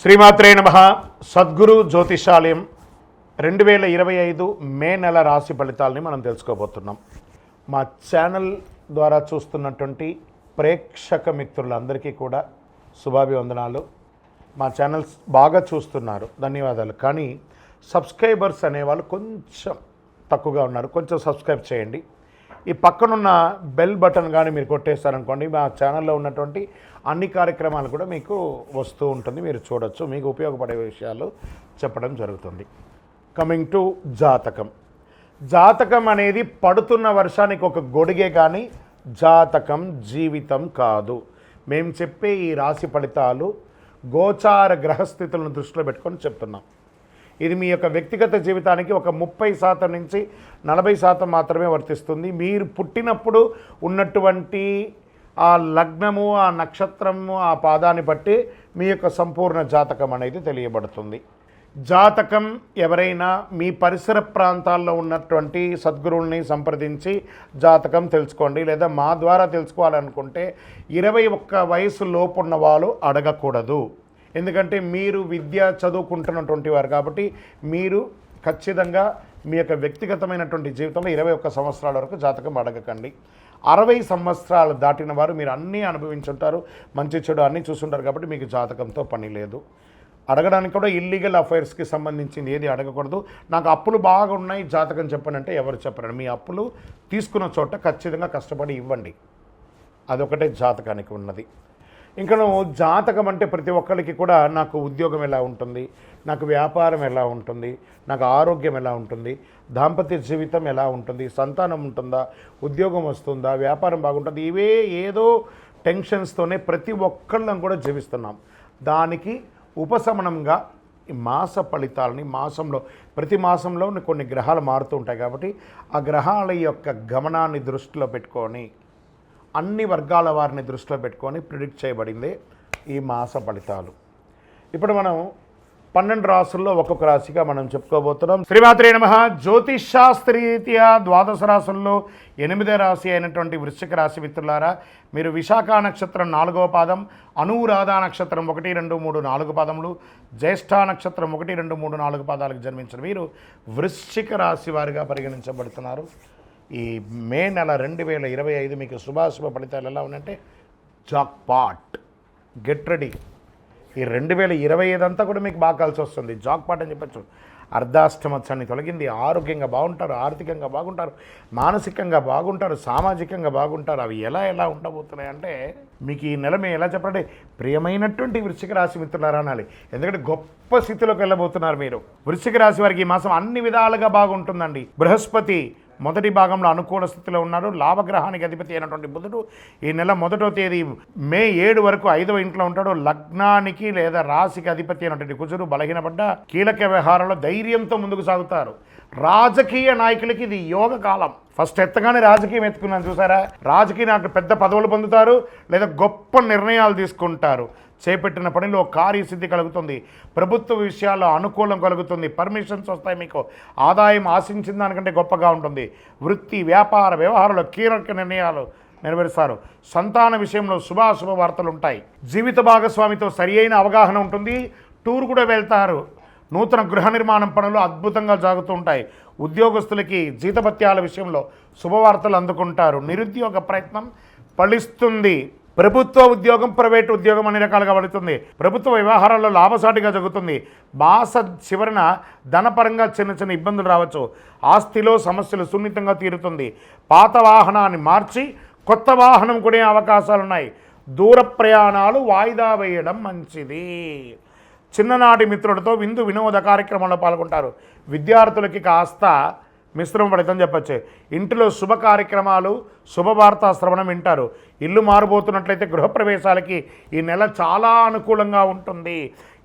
శ్రీమాత్రే నమః. సద్గురు జ్యోతిషాలయం 2025 మే నెల రాశి ఫలితాలని మనం తెలుసుకోబోతున్నాం. మా ఛానల్ ద్వారా చూస్తున్నటువంటి ప్రేక్షక మిత్రులందరికీ కూడా శుభాభివందనాలు. మా ఛానల్స్ బాగా చూస్తున్నారు, ధన్యవాదాలు. కానీ సబ్స్క్రైబర్స్ అనేవాళ్ళు కొంచెం తక్కువగా ఉన్నారు, కొంచెం సబ్స్క్రైబ్ చేయండి. ఈ పక్కనున్న బెల్ బటన్ కానీ మీరు కొట్టేస్తారనుకోండి, మా ఛానల్లో ఉన్నటువంటి అన్ని కార్యక్రమాలు కూడా మీకు వస్తూ ఉంటుంది, మీరు చూడొచ్చు. మీకు ఉపయోగపడే విషయాలు చెప్పడం జరుగుతుంది. కమింగ్ టు జాతకం. జాతకం అనేది పడుతున్న వర్షానికి ఒక గొడుగే కానీ జాతకం జీవితం కాదు. మేము చెప్పే ఈ రాశి ఫలితాలు గోచార గ్రహస్థితులను దృష్టిలో పెట్టుకొని చెప్తున్నాం. ఇది మీ యొక్క వ్యక్తిగత జీవితానికి ఒక 30% నుంచి 40% మాత్రమే వర్తిస్తుంది. మీరు పుట్టినప్పుడు ఉన్నటువంటి ఆ లగ్నము, ఆ నక్షత్రము, ఆ పాదాన్ని బట్టి మీ యొక్క సంపూర్ణ జాతకం అనేది తెలియబడుతుంది. జాతకం ఎవరైనా మీ పరిసర ప్రాంతాల్లో ఉన్నటువంటి సద్గురువుల్ని సంప్రదించి జాతకం తెలుసుకోండి. లేదా మా ద్వారా తెలుసుకోవాలనుకుంటే 21 వయసు లోపు ఉన్న వాళ్ళు అడగకూడదు. ఎందుకంటే మీరు విద్య చదువుకుంటున్నటువంటి వారు కాబట్టి మీరు ఖచ్చితంగా మీ యొక్క వ్యక్తిగతమైనటువంటి జీవితంలో 21 సంవత్సరాల వరకు జాతకం అడగకండి. 60 సంవత్సరాలు దాటిన వారు మీరు అన్నీ అనుభవించుంటారు, మంచి చెడు అన్నీ చూస్తుంటారు కాబట్టి మీకు జాతకంతో పని లేదు. అడగడానికి కూడా ఇల్లీగల్ అఫైర్స్కి సంబంధించింది ఏది అడగకూడదు. నాకు అప్పులు బాగా ఉన్నాయి, జాతకం చెప్పనంటే ఎవరు చెప్పరండి. మీ అప్పులు తీసుకున్న చోట ఖచ్చితంగా కష్టపడి ఇవ్వండి, అదొకటే జాతకానికి ఉన్నది. ఇంకా నువ్వు జాతకం అంటే ప్రతి ఒక్కరికి కూడా నాకు ఉద్యోగం ఎలా ఉంటుంది, నాకు వ్యాపారం ఎలా ఉంటుంది, నాకు ఆరోగ్యం ఎలా ఉంటుంది, దాంపత్య జీవితం ఎలా ఉంటుంది, సంతానం ఉంటుందా, ఉద్యోగం వస్తుందా, వ్యాపారం బాగుంటుంది, ఇవే ఏదో టెన్షన్స్తోనే ప్రతి ఒక్కళ్ళం కూడా జీవిస్తున్నాం. దానికి ఉపశమనంగా ఈ మాస ఫలితాలని ప్రతి మాసంలో కొన్ని గ్రహాలు మారుతూ ఉంటాయి కాబట్టి ఆ గ్రహాల యొక్క గమనాన్ని దృష్టిలో పెట్టుకొని అన్ని వర్గాల వారిని దృష్టిలో పెట్టుకొని ప్రిడిక్ట్ చేయబడింది ఈ మాస ఫలితాలు. ఇప్పుడు మనం 12 రాసుల్లో ఒక్కొక్క రాశిగా మనం చెప్పుకోబోతున్నాం. శ్రీమాత్రే నమః. జ్యోతిషాస్త్రరీత్యా 12 రాసుల్లో 8వ రాశి అయినటువంటి వృశ్చిక రాశి మిత్రులారా, మీరు విశాఖ నక్షత్రం 4వ పాదం, అనురాధ నక్షత్రం 1, 2, 3, 4 పాదములు, జ్యేష్ఠ నక్షత్రం 1, 2, 3, 4 పాదాలకు జన్మించిన మీరు వృశ్చిక రాశి వారిగా పరిగణించబడుతున్నారు. ఈ మే నెల 2025 మీకు శుభాశుభ ఫలితాలు ఎలా ఉన్నాయంటే జాక్పాట్, గెట్ రెడీ. ఈ 2025 అంతా కూడా మీకు బాగా కలిసి వస్తుంది. జాక్పాట్ అని చెప్పచ్చు. అర్ధాష్టమత్సాన్ని తొలగింది. ఆరోగ్యంగా బాగుంటారు, ఆర్థికంగా బాగుంటారు, మానసికంగా బాగుంటారు, సామాజికంగా బాగుంటారు. అవి ఎలా ఉండబోతున్నాయి అంటే మీకు ఈ నెల మేము ఎలా చెప్పండి, ప్రియమైనటువంటి వృశ్చిక రాశి మిత్రులారా అనాలి. ఎందుకంటే గొప్ప స్థితిలోకి వెళ్ళబోతున్నారు మీరు. వృశ్చిక రాశి వారికి ఈ మాసం అన్ని విధాలుగా బాగుంటుందండి. బృహస్పతి మొదటి భాగంలో అనుకూల స్థితిలో ఉన్నారు. లాభగ్రహానికి అధిపతి అయినటువంటి బుధుడు ఈ నెల 1వ తేదీ మే 7 వరకు 5వ ఇంట్లో ఉంటాడు. లగ్నానికి లేదా రాశికి అధిపతి అయినటువంటి కుజుడు బలహీనపడ్డ కీలక వ్యవహారంలో ధైర్యంతో ముందుకు సాగుతారు. రాజకీయ నాయకులకి ఇది యోగ కాలం. ఫస్ట్ ఎత్తగానే రాజకీయం ఎత్తుకున్నాను చూసారా. రాజకీయ నాయకులు పెద్ద పదవులు పొందుతారు లేదా గొప్ప నిర్ణయాలు తీసుకుంటారు. చేపట్టిన పనిలో కార్యసిద్ధి కలుగుతుంది. ప్రభుత్వ విషయాల్లో అనుకూలం కలుగుతుంది. పర్మిషన్స్ వస్తాయి. మీకు ఆదాయం ఆశించిన దానికంటే గొప్పగా ఉంటుంది. వృత్తి వ్యాపార వ్యవహారంలో కీలక నిర్ణయాలు నెరవేరుస్తారు. సంతాన విషయంలో శుభాశుభ వార్తలు ఉంటాయి. జీవిత భాగస్వామితో సరి అయిన అవగాహన ఉంటుంది. టూర్ కూడా వెళ్తారు. నూతన గృహ నిర్మాణం పనులు అద్భుతంగా సాగుతూ ఉంటాయి. ఉద్యోగస్తులకి జీతభత్యాల విషయంలో శుభవార్తలు అందుకుంటారు. నిరుద్యోగ ప్రయత్నం ఫలిస్తుంది. ప్రభుత్వ ఉద్యోగం, ప్రైవేటు ఉద్యోగం అన్ని రకాలుగా పడుతుంది. ప్రభుత్వ వ్యవహారాల్లో లాభసాటిగా జరుగుతుంది. మాస చివరన ధనపరంగా చిన్న ఇబ్బందులు రావచ్చు. ఆస్తిలో సమస్యలు సున్నితంగా తీరుతుంది. పాత వాహనాన్ని మార్చి కొత్త వాహనం కొనే అవకాశాలున్నాయి. దూర ప్రయాణాలు వాయిదా వేయడం మంచిది. చిన్ననాటి మిత్రులతో విందు వినోద కార్యక్రమంలో పాల్గొంటారు. విద్యార్థులకి కాస్త మిశ్రమ ఫలితం చెప్పచ్చు. ఇంటిలో శుభ కార్యక్రమాలు, శుభవార్తా శ్రవణం వింటారు. ఇల్లు మారబోతున్నట్లయితే గృహప్రవేశాలకి ఈ నెల చాలా అనుకూలంగా ఉంటుంది.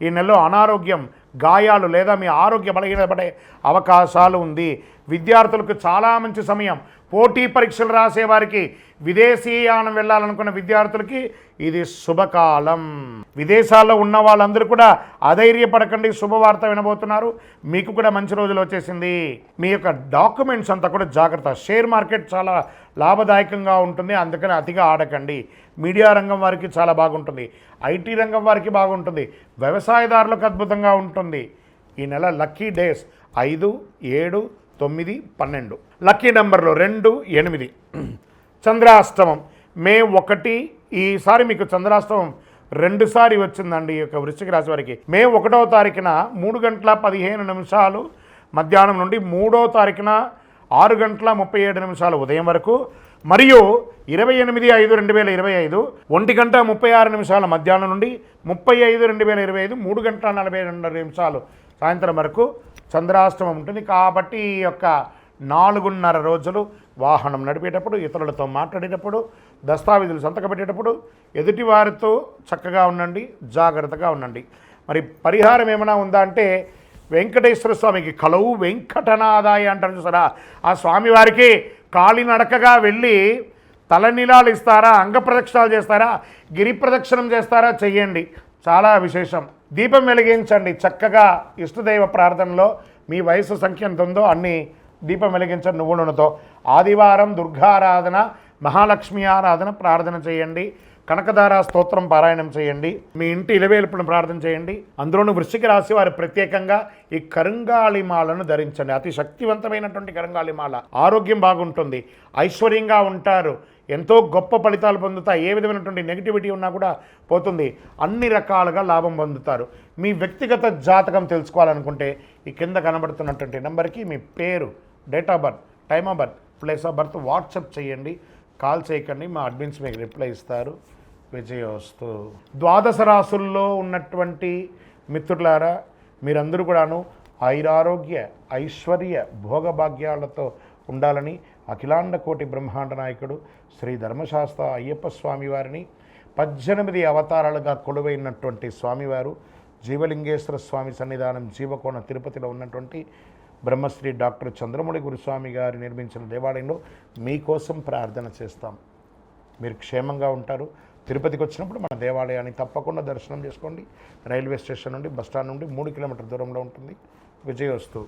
ఈ నెలలో అనారోగ్యం, గాయాలు లేదా మీ ఆరోగ్య బలహీనపడే అవకాశాలు ఉంది. విద్యార్థులకు చాలా మంచి సమయం. పోటీ పరీక్షలు రాసే వారికి, విదేశీయానం వెళ్ళాలనుకున్న విద్యార్థులకి ఇది శుభకాలం. విదేశాల్లో ఉన్న వాళ్ళందరూ కూడా అధైర్యపడకండి, శుభవార్త వినబోతున్నారు. మీకు కూడా మంచి రోజులు వచ్చేసింది. మీ యొక్క డాక్యుమెంట్స్ అంతా కూడా జాగ్రత్త. షేర్ మార్కెట్ చాలా లాభదాయకంగా ఉంటుంది, అందుకని అతిగా ఆడకండి. మీడియా రంగం వారికి చాలా బాగుంటుంది, ఐటీ రంగం వారికి బాగుంటుంది, వ్యవసాయదారులకు అద్భుతంగా ఉంటుంది. ఈ నెల లక్కీ డేస్ 5, 7, 9, 12. లక్కీ నెంబర్లు 2, 8. చంద్రాష్టమం మే 1. ఈసారి మీకు చంద్రాష్టమం 2 సారి వచ్చిందండి. ఈ యొక్క వృశ్చిక రాశి వారికి మే 1వ తారీఖున 3:15 మధ్యాహ్నం నుండి 3వ తారీఖున 6:37 ఉదయం వరకు, మరియు 28/5/2025 1:36 మధ్యాహ్నం నుండి 30/5/2025 3:42 సాయంత్రం వరకు చంద్రాష్టమం ఉంటుంది. కాబట్టి ఈ యొక్క 4.5 రోజులు వాహనం నడిపేటప్పుడు, ఇతరులతో మాట్లాడేటప్పుడు, దస్తావేజులు సంతకం పెట్టేటప్పుడు ఎదుటి వారితో చక్కగా ఉండండి, జాగ్రత్తగా ఉండండి. మరి పరిహారం ఏమైనా ఉందా అంటే, వెంకటేశ్వర స్వామికి కలవు వెంకటనాదాయ అంటారు చూసారా, ఆ స్వామివారికి కాలినడకగా వెళ్ళి తలనీలాలు ఇస్తారా, అంగ ప్రదక్షిణాలు చేస్తారా, గిరి ప్రదక్షిణం చేస్తారా, చెయ్యండి. చాలా విశేషం. దీపం వెలిగించండి చక్కగా. ఇష్టదైవ ప్రార్థనలో మీ వయసు సంఖ్య ఎంత ఉందో అన్ని దీపం వెలిగించండి నువ్వుల నూనెతో. ఆదివారం దుర్గారాధన, మహాలక్ష్మి ఆరాధన ప్రార్థన చేయండి. కనకదార స్తోత్రం పారాయణం చేయండి. మీ ఇంటి ఇలవేల్పును ప్రార్థన చేయండి. అందులోనూ వృశ్చిక రాశి వారు ప్రత్యేకంగా ఈ కరుంగాళిమాలను ధరించండి. అతి శక్తివంతమైనటువంటి కరుంగాళిమాల. ఆరోగ్యం బాగుంటుంది, ఐశ్వర్యంగా ఉంటారు, ఎంతో గొప్ప ఫలితాలు పొందుతాయి. ఏ విధమైనటువంటి నెగిటివిటీ ఉన్నా కూడా పోతుంది. అన్ని రకాలుగా లాభం పొందుతారు. మీ వ్యక్తిగత జాతకం తెలుసుకోవాలనుకుంటే ఈ కింద కనబడుతున్నటువంటి నెంబర్కి మీ పేరు, date of birth, time of birth, place of birth WhatsApp చేయండి. కాల్ చేయకండి, మా అడ్మిన్స్ మీకు రిప్లై ఇస్తారు. విజయోస్తు. 12 రాసుల్లో ఉన్నటువంటి మిత్రులారా, మీరందరూ కూడాను ఆయురారోగ్య, ఐశ్వర్య, భోగభాగ్యాలతో ఉండాలని అఖిలాండ కోటి బ్రహ్మాండ నాయకుడు శ్రీ ధర్మశాస్త్ర అయ్యప్ప స్వామి వారిని 18 అవతారాలుగా కొలువైనటువంటి స్వామివారు జీవలింగేశ్వర స్వామి సన్నిధానం జీవకోణ తిరుపతిలో ఉన్నటువంటి బ్రహ్మశ్రీ డాక్టర్ చంద్రమౌళి గురుస్వామి గారు నిర్మించిన దేవాలయంలో మీకోసం ప్రార్థన చేస్తాం. మీరు క్షేమంగా ఉంటారు. తిరుపతికి వచ్చినప్పుడు మన దేవాలయాన్ని తప్పకుండా దర్శనం చేసుకోండి. రైల్వే స్టేషన్ నుండి, బస్టాండ్ నుండి 3 కిలోమీటర్ల దూరంలో ఉంటుంది. విజయోస్తు.